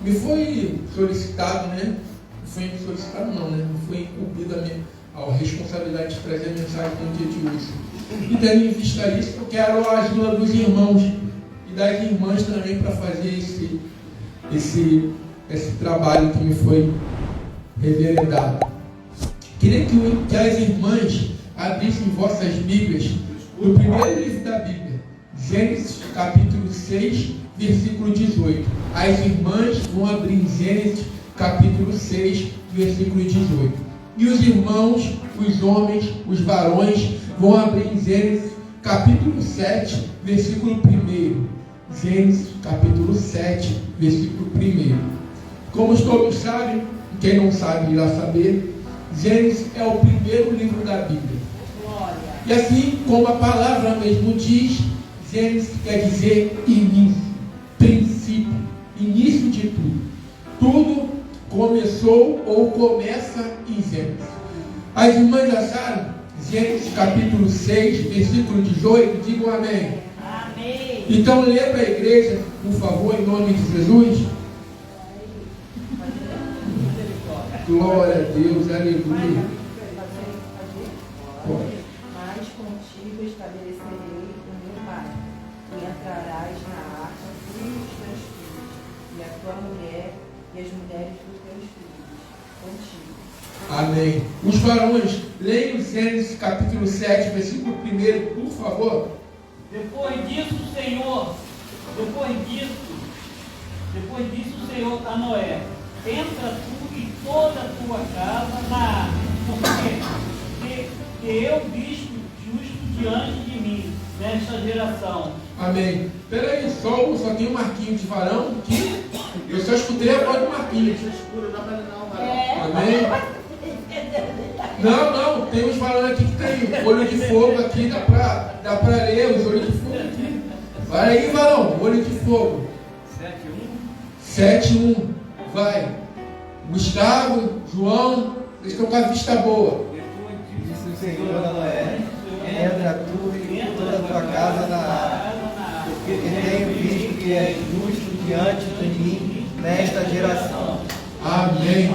Me foi solicitado, né? Foi solicitado não, né? Me foi incumbida a responsabilidade de trazer a mensagem no dia de hoje. E tendo em vista isso, eu quero a ajuda dos irmãos e das irmãs também para fazer esse trabalho que me foi reveredado. Queria que as irmãs abrissem vossas Bíblias no primeiro livro da Bíblia, Gênesis capítulo 6, versículo 18. As irmãs vão abrir em Gênesis capítulo 6, versículo 18. E os irmãos, os homens, os varões, vão abrir em Gênesis capítulo 7, versículo 1. Gênesis capítulo 7, versículo 1. Como todos sabem, quem não sabe irá saber, Gênesis é o primeiro livro da Bíblia. Glória. E assim como a palavra mesmo diz, Gênesis quer dizer início, princípio, início de tudo. Tudo começou ou começa em Gênesis. As irmãs acharam? Gênesis capítulo 6, versículo 18, digam amém. Amém. Então lê para a igreja, por favor, em nome de Jesus. Glória a Deus, aleluia. Mas contigo estabelecerei o meu pacto, e entrarás na arca tu e os teus filhos, e a tua mulher e as mulheres dos teus filhos, contigo. Amém. Os varões, leiam Gênesis capítulo 7, versículo 1, por favor. Depois disso o Senhor a Noé: entra tu e toda a tua casa na arca, porque eu visto justo diante de mim nesta geração. Amém. Peraí, só tem um marquinho de varão aqui. Eu só escutei a voz do marquinho. Amém. Não, tem uns varões aqui que tem olho de fogo aqui, dá pra ler os olhos de fogo aqui. Vai aí, varão, olho de fogo. 7-1. Vai. Gustavo, João, vocês estão com a vista boa. Disse o Senhor a Noé: entra tu e toda a tua casa na arca, porque tenho visto que és justo diante de mim nesta geração. Amém.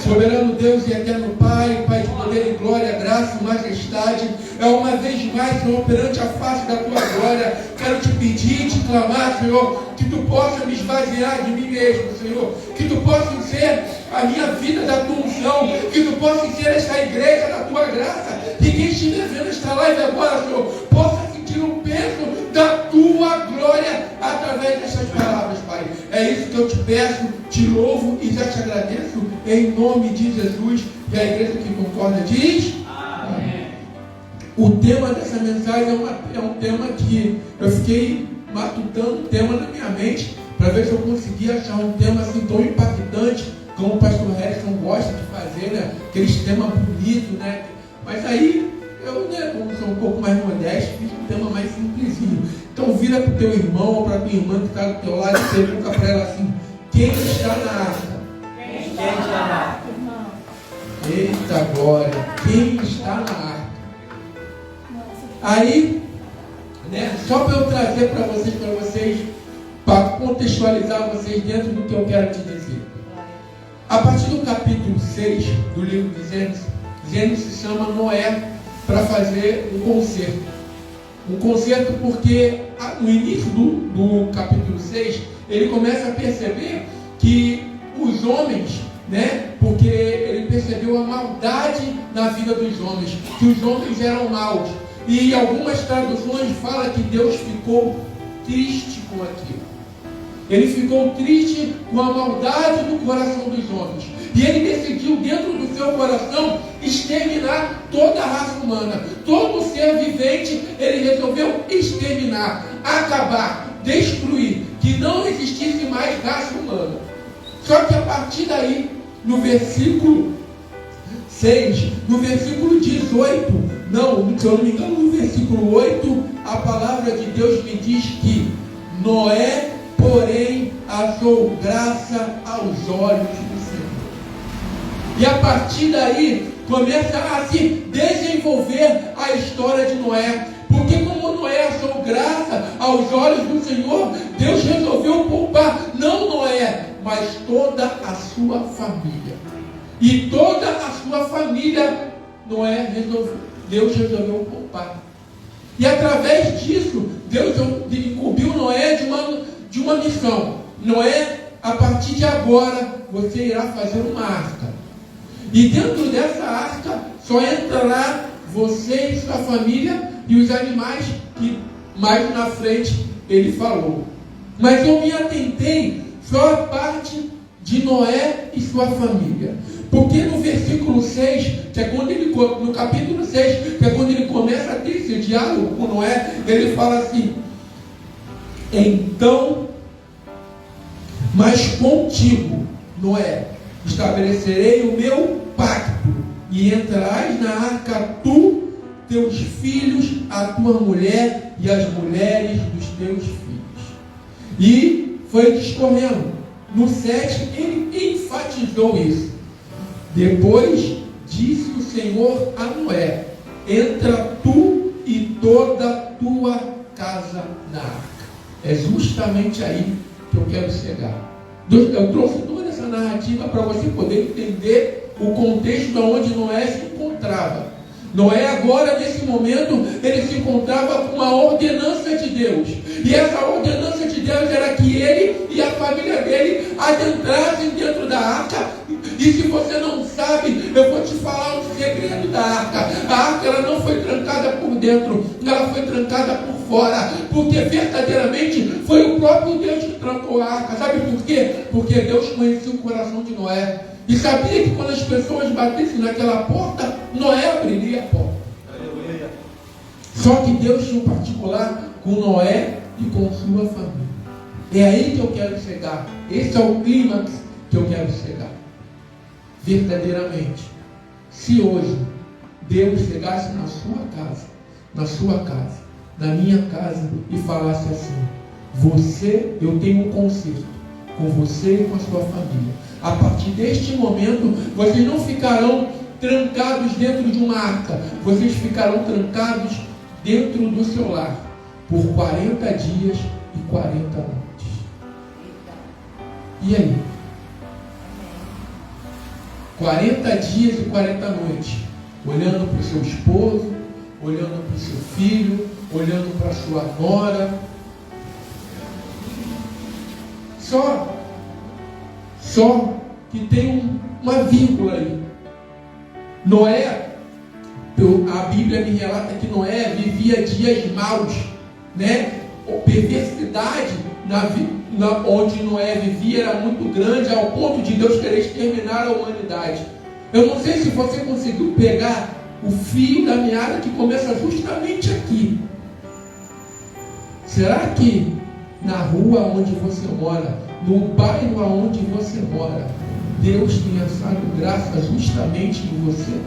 Soberano Deus e eterno Pai, Pai de poder e glória, graça e majestade, é uma vez mais, Senhor, perante a face da tua glória, quero te pedir e te clamar, Senhor, que tu possa me esvaziar de mim mesmo, Senhor, que tu possa ser a minha vida da tua unção, que tu possa ser esta igreja da tua graça, que quem estiver vendo esta live agora, Senhor, possa sentir o peso da tua glória através dessas palavras, Pai. É isso que eu te peço, te louvo e já te agradeço em nome de Jesus. E a igreja que concorda diz: amém. O tema dessa mensagem é um tema que eu fiquei matutando um tema na minha mente para ver se eu conseguia achar um tema assim tão impactante como o pastor Harrison gosta de fazer, né? Aqueles temas bonitos, né? Mas aí eu, né, como sou um pouco mais modesto, fiz um tema mais simplesinho. Então vira para o teu irmão ou para a tua irmã que está do teu lado e pergunta para ela assim: quem está na arca? Quem está na arca? Eita glória! Quem está na arca? Aí, né, só para eu trazer para vocês, para contextualizar vocês dentro do que eu quero te dizer. A partir do capítulo 6 do livro de Gênesis, Gênesis chama Noé para fazer um concerto. Um concerto porque no início do capítulo 6, ele começa a perceber que os homens, né, porque ele percebeu a maldade na vida dos homens, que os homens eram maus. E algumas traduções falam que Deus ficou triste com aquilo. Ele ficou triste com a maldade do coração dos homens. E ele decidiu dentro do seu coração exterminar toda a raça humana. Todo ser vivente ele resolveu exterminar, acabar, destruir, que não existisse mais raça humana. Só que a partir daí, no versículo 6, no versículo 18, não, se eu não me engano, no versículo 8, a palavra de Deus me diz que Noé, porém, achou graça aos olhos do Senhor. E a partir daí, começa a se desenvolver a história de Noé. Porque como Noé achou graça aos olhos do Senhor, Deus resolveu poupar, não Noé, mas toda a sua família. E toda a sua família, Deus resolveu poupar. E através disso, Deus incumbiu Noé de uma missão. Noé, a partir de agora, você irá fazer uma arca. E dentro dessa arca, só entrará você e sua família e os animais que mais na frente ele falou. Mas eu me atentei só a parte de Noé e sua família. Porque no versículo 6, que é quando no capítulo 6, que é quando ele começa a ter esse diálogo com Noé, ele fala assim: então, mas contigo, Noé, estabelecerei o meu pacto, e entrarás na arca tu, teus filhos, a tua mulher e as mulheres dos teus filhos. E foi discorrendo. No 7, ele enfatizou isso. Depois disse o Senhor a Noé: entra tu e toda a tua casa na arca. É justamente aí que eu quero chegar. Eu trouxe toda essa narrativa para você poder entender o contexto onde Noé se encontrava. Noé agora, nesse momento, ele se encontrava com uma ordenança de Deus. E essa ordenança de Deus era que ele e a família dele adentrassem dentro da arca. E se você não sabe, eu vou te falar um segredo da arca. A arca, ela não foi trancada por dentro, ela foi trancada por fora. Porque verdadeiramente foi o próprio Deus que trancou a arca. Sabe por quê? Porque Deus conhecia o coração de Noé. E sabia que quando as pessoas batessem naquela porta, Noé abriria a porta. Só que Deus tinha um particular com Noé e com sua família. É aí que eu quero chegar. Esse é o clímax que eu quero chegar. Verdadeiramente, se hoje Deus chegasse na sua casa, na minha casa, e falasse assim: eu tenho um concerto com você e com a sua família. A partir deste momento, vocês não ficarão trancados dentro de uma arca, vocês ficarão trancados dentro do seu lar por 40 dias e 40 noites. E aí? 40 dias e 40 noites, olhando para o seu esposo, olhando para o seu filho, olhando para a sua nora. Só que tem uma vírgula aí. Noé, a Bíblia me relata que Noé vivia dias maus, né? Perversidade onde Noé vivia era muito grande, ao ponto de Deus querer exterminar a humanidade. Eu não sei se você conseguiu pegar o fio da meada que começa justamente aqui. Será que na rua onde você mora, no bairro onde você mora, Deus tem achado graça justamente em você?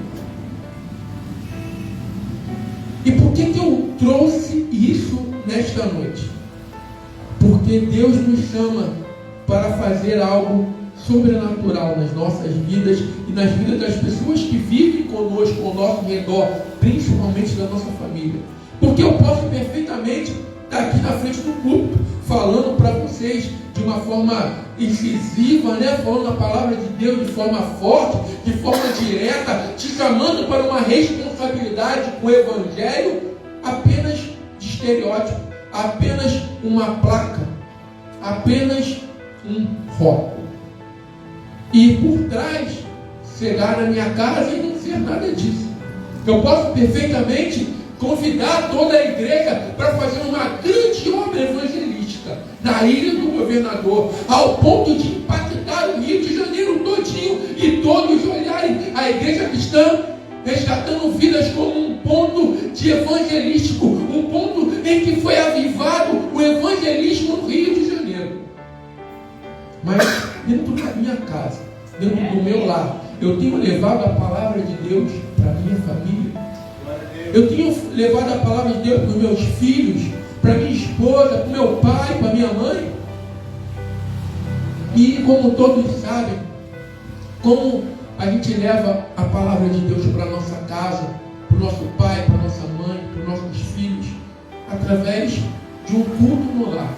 E por que eu trouxe isso nesta noite? Porque Deus nos chama para fazer algo sobrenatural nas nossas vidas e nas vidas das pessoas que vivem conosco ao nosso redor, principalmente da nossa família. Porque eu posso perfeitamente estar aqui na frente do púlpito falando para vocês de uma forma incisiva, né? Falando a palavra de Deus de forma forte, de forma direta, te chamando para uma responsabilidade com o Evangelho apenas de estereótipo, apenas uma placa, apenas um rótulo. E por trás, chegar na minha casa e não ser nada disso. Eu posso perfeitamente convidar toda a igreja para fazer uma grande obra evangelística na Ilha do Governador, ao ponto de impactar o Rio de Janeiro todinho e todos olharem a igreja cristã resgatando vidas como um ponto de evangelístico, um ponto em que foi avivado o evangelismo no Rio de Janeiro. Mas dentro da minha casa, dentro do meu lar, eu tenho levado a palavra de Deus para a minha família. Eu tenho levado a palavra de Deus para os meus filhos, para minha esposa, para o meu pai, para minha mãe. E como todos sabem, como a gente leva a palavra de Deus para a nossa casa, para o nosso pai, para a nossa mãe, para os nossos filhos, através de um culto no lar,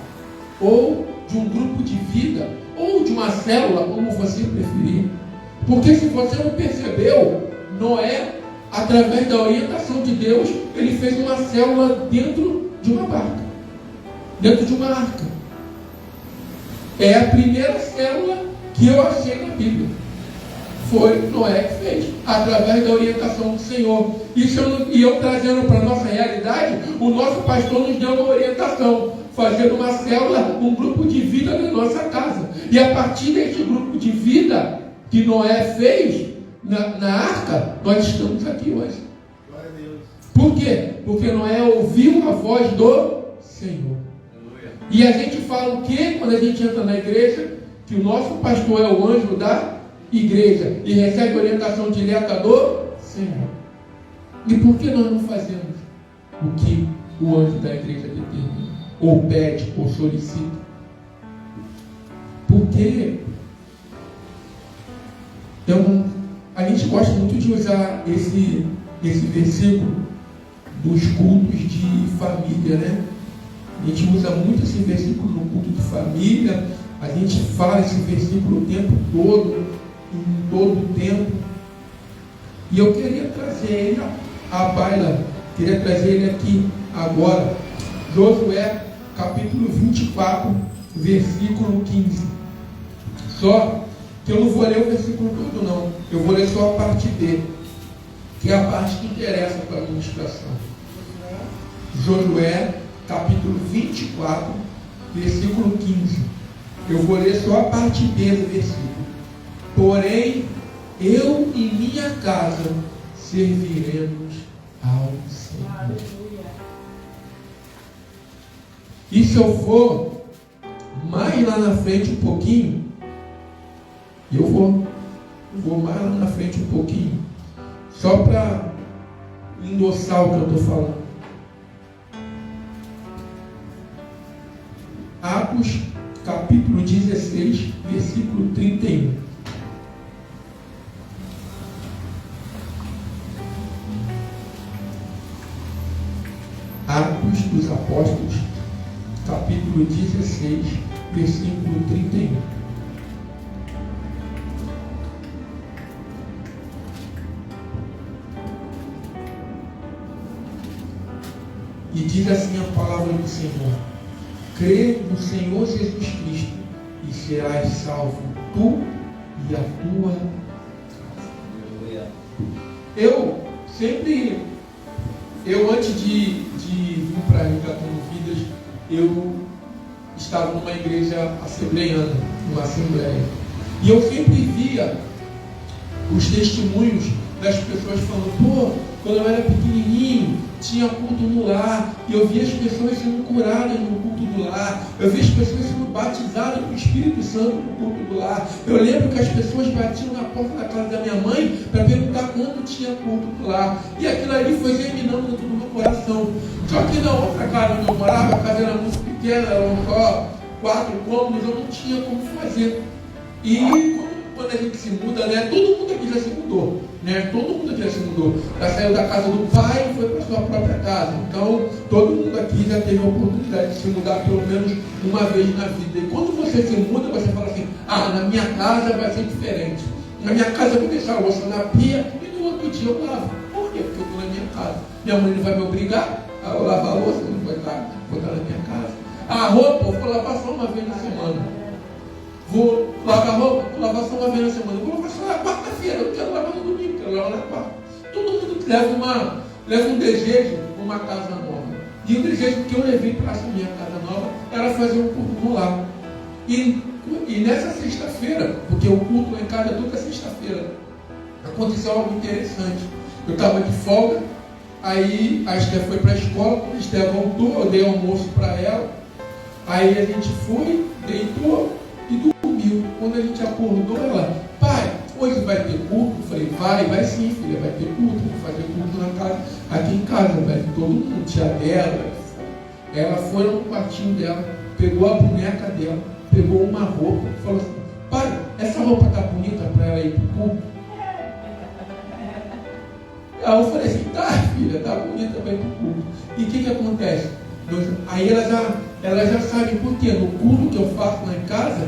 ou de um grupo de vida, ou de uma célula, como você preferir. Porque se você não percebeu, Noé, através da orientação de Deus, ele fez uma célula dentro de uma barca, dentro de uma arca. É a primeira célula que eu achei na Bíblia. Foi Noé que fez, através da orientação do Senhor. Isso eu trazendo para a nossa realidade, o nosso pastor nos deu uma orientação, fazendo uma célula, um grupo de vida na nossa casa. E a partir desse grupo de vida que Noé fez na arca, nós estamos aqui hoje. Glória a Deus. Por quê? Porque Noé ouviu a voz do Senhor. E a gente fala o quê quando a gente entra na igreja? Que o nosso pastor é o anjo da igreja e recebe orientação direta do Senhor. E por que nós não fazemos o que o anjo da igreja determina? Ou pede, ou solicita? Porque a gente gosta muito de usar esse versículo dos cultos de família, né? A gente usa muito esse versículo no culto de família, a gente fala esse versículo o tempo todo, em todo o tempo. E eu queria trazer ele à baila, queria trazer ele aqui agora. Josué, capítulo 24, versículo 15. Só que eu não vou ler o versículo todo não, eu vou ler só a parte dele, que é a parte que interessa para a administração. Josué, capítulo 24, versículo 15. Eu vou ler só a parte B do versículo. Porém, eu e minha casa serviremos ao Senhor. E se eu for mais lá na frente um pouquinho, eu vou mais lá na frente um pouquinho, só para endossar o que eu estou falando. Atos, capítulo 16, versículo 31. Atos dos Apóstolos, capítulo 16, versículo 31. E diz assim a palavra do Senhor: crê no Senhor Jesus Cristo e serás salvo, tu e a tua casa. Eu antes de vir para Resgatando Vidas, eu estava numa igreja assembleiana, numa assembleia. E eu sempre via os testemunhos das pessoas falando: pô, quando eu era pequenininho, tinha culto no lar, e eu via as pessoas sendo curadas no culto do lar, eu via as pessoas sendo batizadas com o Espírito Santo no culto do lar. Eu lembro que as pessoas batiam na porta da casa da minha mãe para perguntar quando tinha culto do lar, e aquilo ali foi germinando dentro do meu coração. Só que na outra casa onde eu morava, a casa era muito pequena, eram só 4 cômodos, eu não tinha como fazer. E quando a gente se muda, né, todo mundo aqui já se mudou, né? Todo mundo aqui já se mudou. Já saiu da casa do pai e foi para a sua própria casa. Então, todo mundo aqui já teve a oportunidade de se mudar pelo menos uma vez na vida. E quando você se muda, você fala assim: ah, na minha casa vai ser diferente. Na minha casa eu vou deixar a louça na pia e no outro dia eu lavo. Por quê? Porque eu estou na minha casa. Minha mãe não vai me obrigar a lavar a louça, não vai estar na minha casa. A roupa eu vou lavar só uma vez na semana. Vou lavar roupa, vou lavar só uma vez na semana. Vou lavar só na quarta-feira, eu quero lavar no domingo, quero lavar na quarta. Todo mundo leva um desejo para uma casa nova. E o desejo que eu levei para essa minha casa nova era fazer um culto no lar. E nessa sexta-feira, porque o culto lá em casa é toda sexta-feira, aconteceu algo interessante. Eu estava de folga, aí a Esté foi para a escola, quando a Esté voltou, eu dei almoço para ela, aí a gente foi, deitou e dormiu. Quando a gente acordou, ela: pai, hoje vai ter culto? Eu falei: vai sim, filha, vai ter culto. Vou fazer culto na casa, aqui em casa, vai todo mundo, tia dela. Ela foi no quartinho dela, pegou a boneca dela, pegou uma roupa, falou assim: pai, essa roupa tá bonita para ela ir pro culto? Aí eu falei assim: tá, filha, tá bonita para ir pro culto. E o que acontece? Aí ela já sabe por quê. No culto que eu faço lá em casa,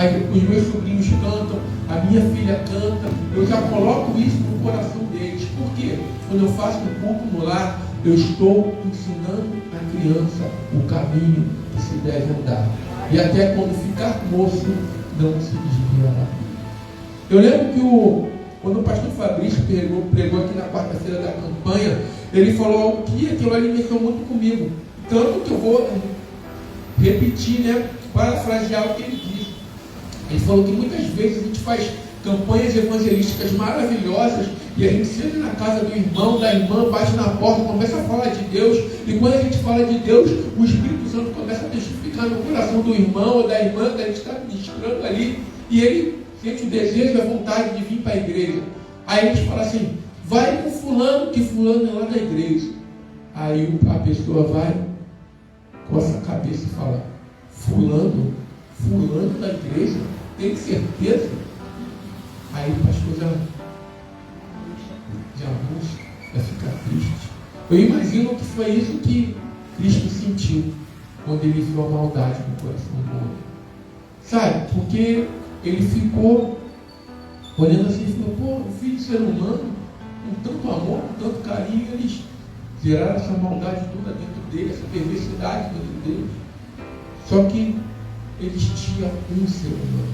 os meus sobrinhos cantam, a minha filha canta, eu já coloco isso no coração deles. Por quê? Quando eu faço o culto no lar, eu estou ensinando a criança o caminho que se deve andar. E até quando ficar moço, não se desviará. Eu lembro que quando o pastor Fabrício pregou aqui na quarta-feira da campanha, ele falou algo que aquilo ali mexeu muito comigo. Tanto que eu vou repetir, parafrasear o que ele disse. Ele falou que muitas vezes a gente faz campanhas evangelísticas maravilhosas e a gente senta na casa do irmão, da irmã, bate na porta, começa a falar de Deus, e quando a gente fala de Deus, o Espírito Santo começa a testificar no coração do irmão ou da irmã que a gente está ministrando ali, e ele sente o desejo e a vontade de vir para a igreja. Aí a gente fala assim, vai com fulano, que fulano é lá da igreja. Aí a pessoa vai, coça a cabeça e fala, fulano da igreja, tem certeza? Aí o pastor já busca, vai ficar triste. Eu imagino que foi isso que Cristo sentiu quando ele viu a maldade no coração do homem. Sabe? Porque ele ficou olhando assim e falou, pô, o filho de ser humano, com tanto amor, com tanto carinho, eles geraram essa maldade toda dentro dele, essa perversidade dentro dele. Só que eles tinham um ser humano,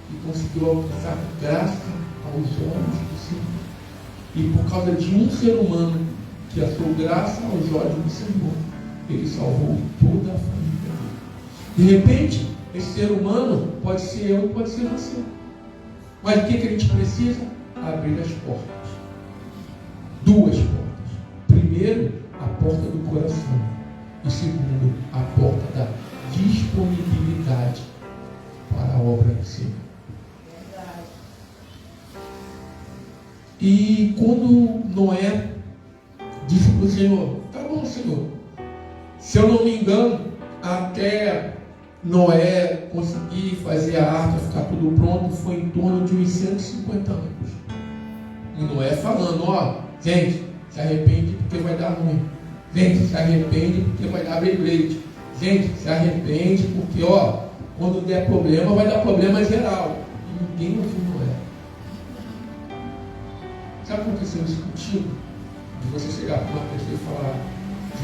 e conseguiu alcançar graça aos olhos do Senhor. E por causa de um ser humano que achou graça aos olhos do Senhor, ele salvou toda a família dele. De repente, esse ser humano pode ser eu, pode ser você. Mas o que a gente precisa? Abrir as portas. Duas portas. Primeiro, a porta do coração. E segundo, a porta da disponibilidade para a obra do Senhor. E quando Noé disse para o Senhor, tá bom, Senhor, se eu não me engano, até Noé conseguir fazer a arca, ficar tudo pronto, foi em torno de uns 150 anos. E Noé falando, gente, se arrepende porque vai dar ruim. Gente, se arrepende porque vai dar beyblade. Gente, se arrepende porque, quando der problema, vai dar problema geral. E ninguém ouviu Noé. Sabe o que aconteceu isso contigo? De você chegar para uma pessoa e falar,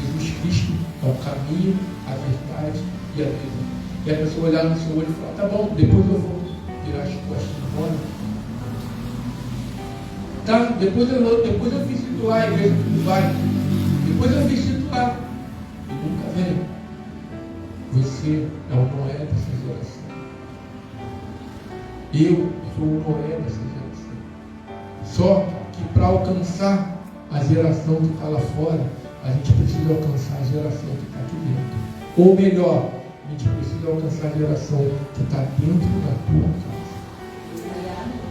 Jesus Cristo é o caminho, a verdade e a vida. E a pessoa olhar no seu olho e falar, tá bom, depois eu vou virar as costas embora. Tá, depois eu fiz situar a igreja que não vai. Depois eu fiz situar. E nunca vem. Você é o Noé dessa geração. Eu sou o Noé dessa geração. Só que para alcançar a geração que está lá fora, a gente precisa alcançar a geração que está aqui dentro. Ou melhor, a gente precisa alcançar a geração que está dentro da tua casa.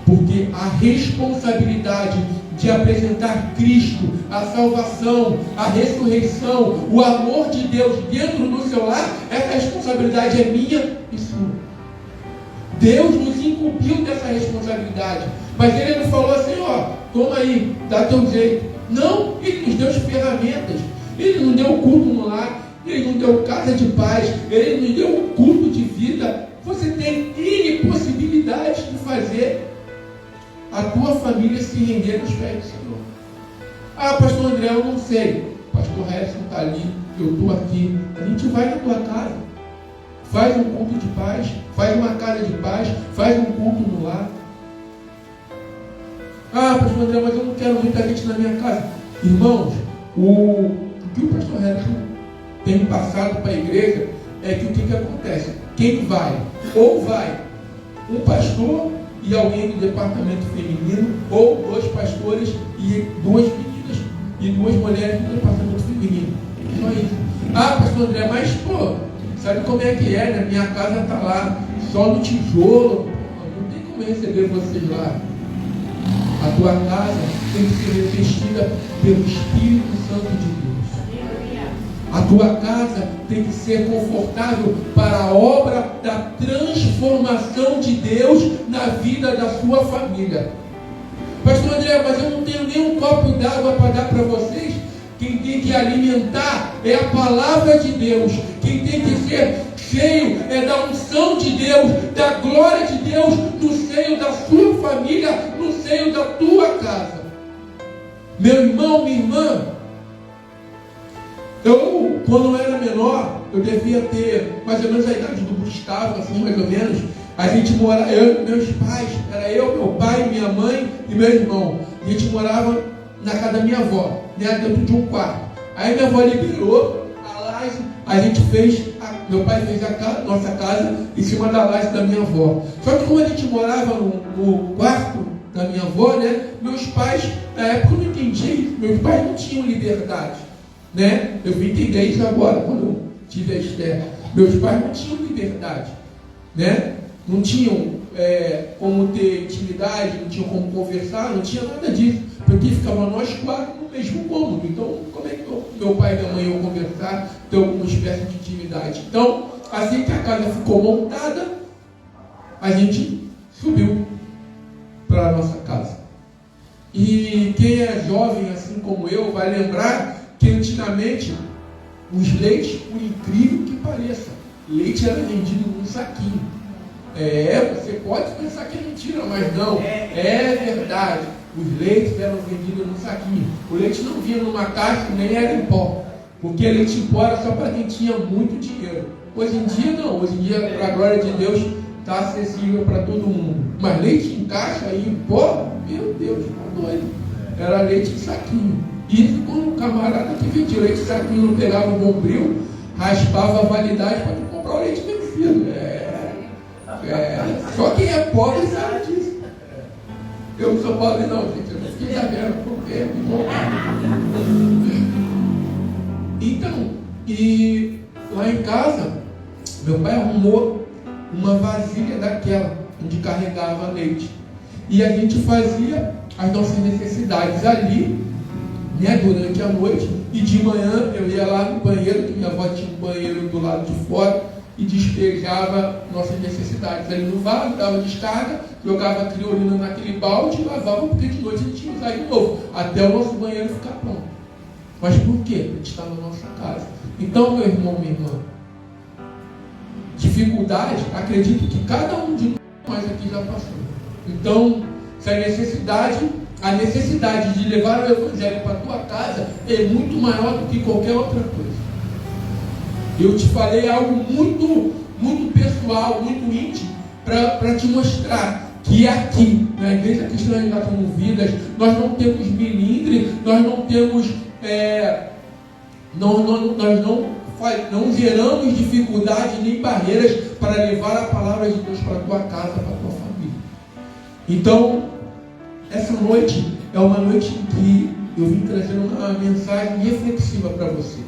Porque a responsabilidade de apresentar Cristo, a salvação, a ressurreição, o amor de Deus dentro do seu lar, essa responsabilidade é minha e sua. Deus nos incumbiu dessa responsabilidade. Mas Ele não falou assim, toma aí, dá teu jeito. Não, Ele nos deu as ferramentas. Ele não deu culto no lar, Ele não deu casa de paz, Ele não deu culto de vida. Você tem N possibilidades de fazer a tua família se render aos pés do Senhor. Pastor André, eu não sei. Pastor Harrison está ali, eu estou aqui. A gente vai na tua casa, faz um culto de paz, faz uma casa de paz, faz um culto no lar. Pastor André, mas eu não quero muita gente na minha casa. Irmãos, o que o pastor Harrison tem passado para a igreja é que o que acontece? Quem vai? Ou vai um pastor e alguém do departamento feminino, ou 2 pastores e 2 meninas e 2 mulheres do departamento feminino. Só isso. Pastor André, mas sabe como é que é, né? Minha casa está lá, só no tijolo. Não tem como receber vocês lá. A tua casa tem que ser revestida pelo Espírito Santo de Deus. A tua casa tem que ser confortável para a obra da transformação de Deus na vida da sua família. Pastor André, mas eu não tenho nem um copo d'água para dar para vocês. Quem tem que alimentar é a palavra de Deus. Quem tem que ser cheio é da unção de Deus, da glória de Deus no seio da sua família, no seio da tua casa. Meu irmão, minha irmã, eu, quando eu era menor, eu devia ter mais ou menos a idade do Gustavo, assim, mais ou menos. A gente morava, eu e meus pais, era eu, meu pai, minha mãe e meu irmão. A gente morava na casa da minha avó, né, dentro de um quarto. Aí minha avó liberou a laje, a gente fez, meu pai fez nossa casa em cima da laje da minha avó. Só que como a gente morava no quarto da minha avó, né, meus pais, na época eu não entendi, meus pais não tinham liberdade, né? Eu vim entender isso agora, quando eu tive a Esther. Meus pais não tinham liberdade, né? Não tinham como ter intimidade, não tinham como conversar, não tinha nada disso, porque ficava nós quatro no mesmo cômodo. Então, como é que meu pai e minha mãe iam conversar, ter alguma espécie de intimidade? Então, assim que a casa ficou montada, a gente subiu para a nossa casa. E quem é jovem, assim como eu, vai lembrar que antigamente os leites, por incrível que pareça, leite era vendido num saquinho. Você pode pensar que é mentira, mas não, é verdade. Os leites eram vendidos num saquinho. O leite não vinha numa caixa, nem era em pó, porque leite em pó era só para quem tinha muito dinheiro. Hoje em dia não, hoje em dia, para a glória de Deus, está acessível para todo mundo. Mas leite em caixa e em pó, meu Deus, tá doido. Era leite em saquinho. Isso quando o camarada que vendia leite em saquinho não pegava o bombril, raspava a validade para tu comprar o leite vencido. Só quem é pobre sabe disso. Eu não sou pobre não, gente. Eu não fiquei sabendo porque Então, e lá em casa, meu pai arrumou uma vasilha daquela, onde carregava leite. E a gente fazia as nossas necessidades ali, né, durante a noite. E de manhã eu ia lá no banheiro, que minha avó tinha um banheiro do lado de fora, e despejava nossas necessidades ali no vaso, dava descarga, jogava criolina naquele balde e lavava, porque de noite a gente ia usar de novo, até o nosso banheiro ficar pronto. Mas por quê? A gente está na nossa casa. Então, meu irmão, minha irmã, dificuldade, acredito que cada um de nós aqui já passou. Então, se a necessidade de levar o Evangelho para a tua casa é muito maior do que qualquer outra coisa. Eu te falei algo muito, muito pessoal, muito íntimo, para te mostrar que aqui, na Igreja Cristã de Engatando Vidas, nós não temos milindre, nós não temos, não geramos dificuldade nem barreiras para levar a palavra de Deus para a tua casa, para a tua família. Então, essa noite é uma noite em que eu vim trazendo uma mensagem reflexiva para você.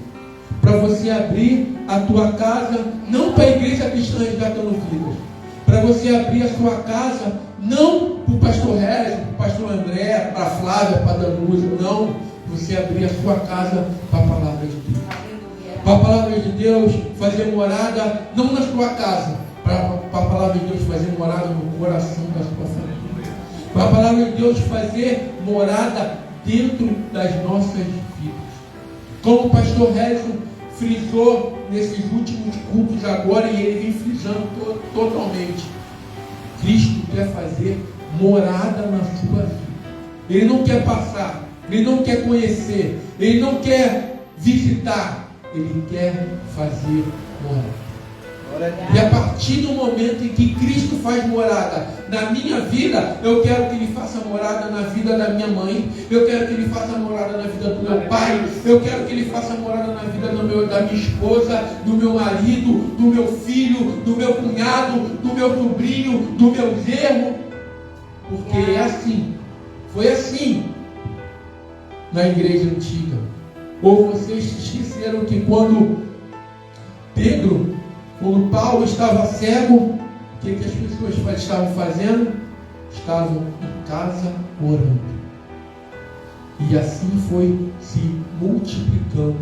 Para você abrir a tua casa, não para a Igreja Cristã Resgatando Vidas, para você abrir a sua casa, não para o pastor Regis, para o pastor André, para a Flávia, para a Danusa, não, você abrir a sua casa para a palavra de Deus. Para a palavra de Deus fazer morada, não na sua casa, para a palavra de Deus fazer morada no coração da sua família. Para a palavra de Deus fazer morada dentro das nossas vidas. Como o pastor Regis frisou nesses últimos cultos agora, e ele vem frisando totalmente. Cristo quer fazer morada na sua vida. Ele não quer passar, ele não quer conhecer, ele não quer visitar, ele quer fazer morada. E a partir do momento em que Cristo faz morada na minha vida, eu quero que Ele faça morada na vida da minha mãe, eu quero que Ele faça morada na vida do meu pai, eu quero que Ele faça morada na vida da minha esposa, do meu marido, do meu filho, do meu cunhado, do meu sobrinho, do meu genro, porque é assim, foi assim na igreja antiga. Ou vocês esqueceram que quando Paulo estava cego, o que as pessoas estavam fazendo? Estavam em casa orando. E assim foi se multiplicando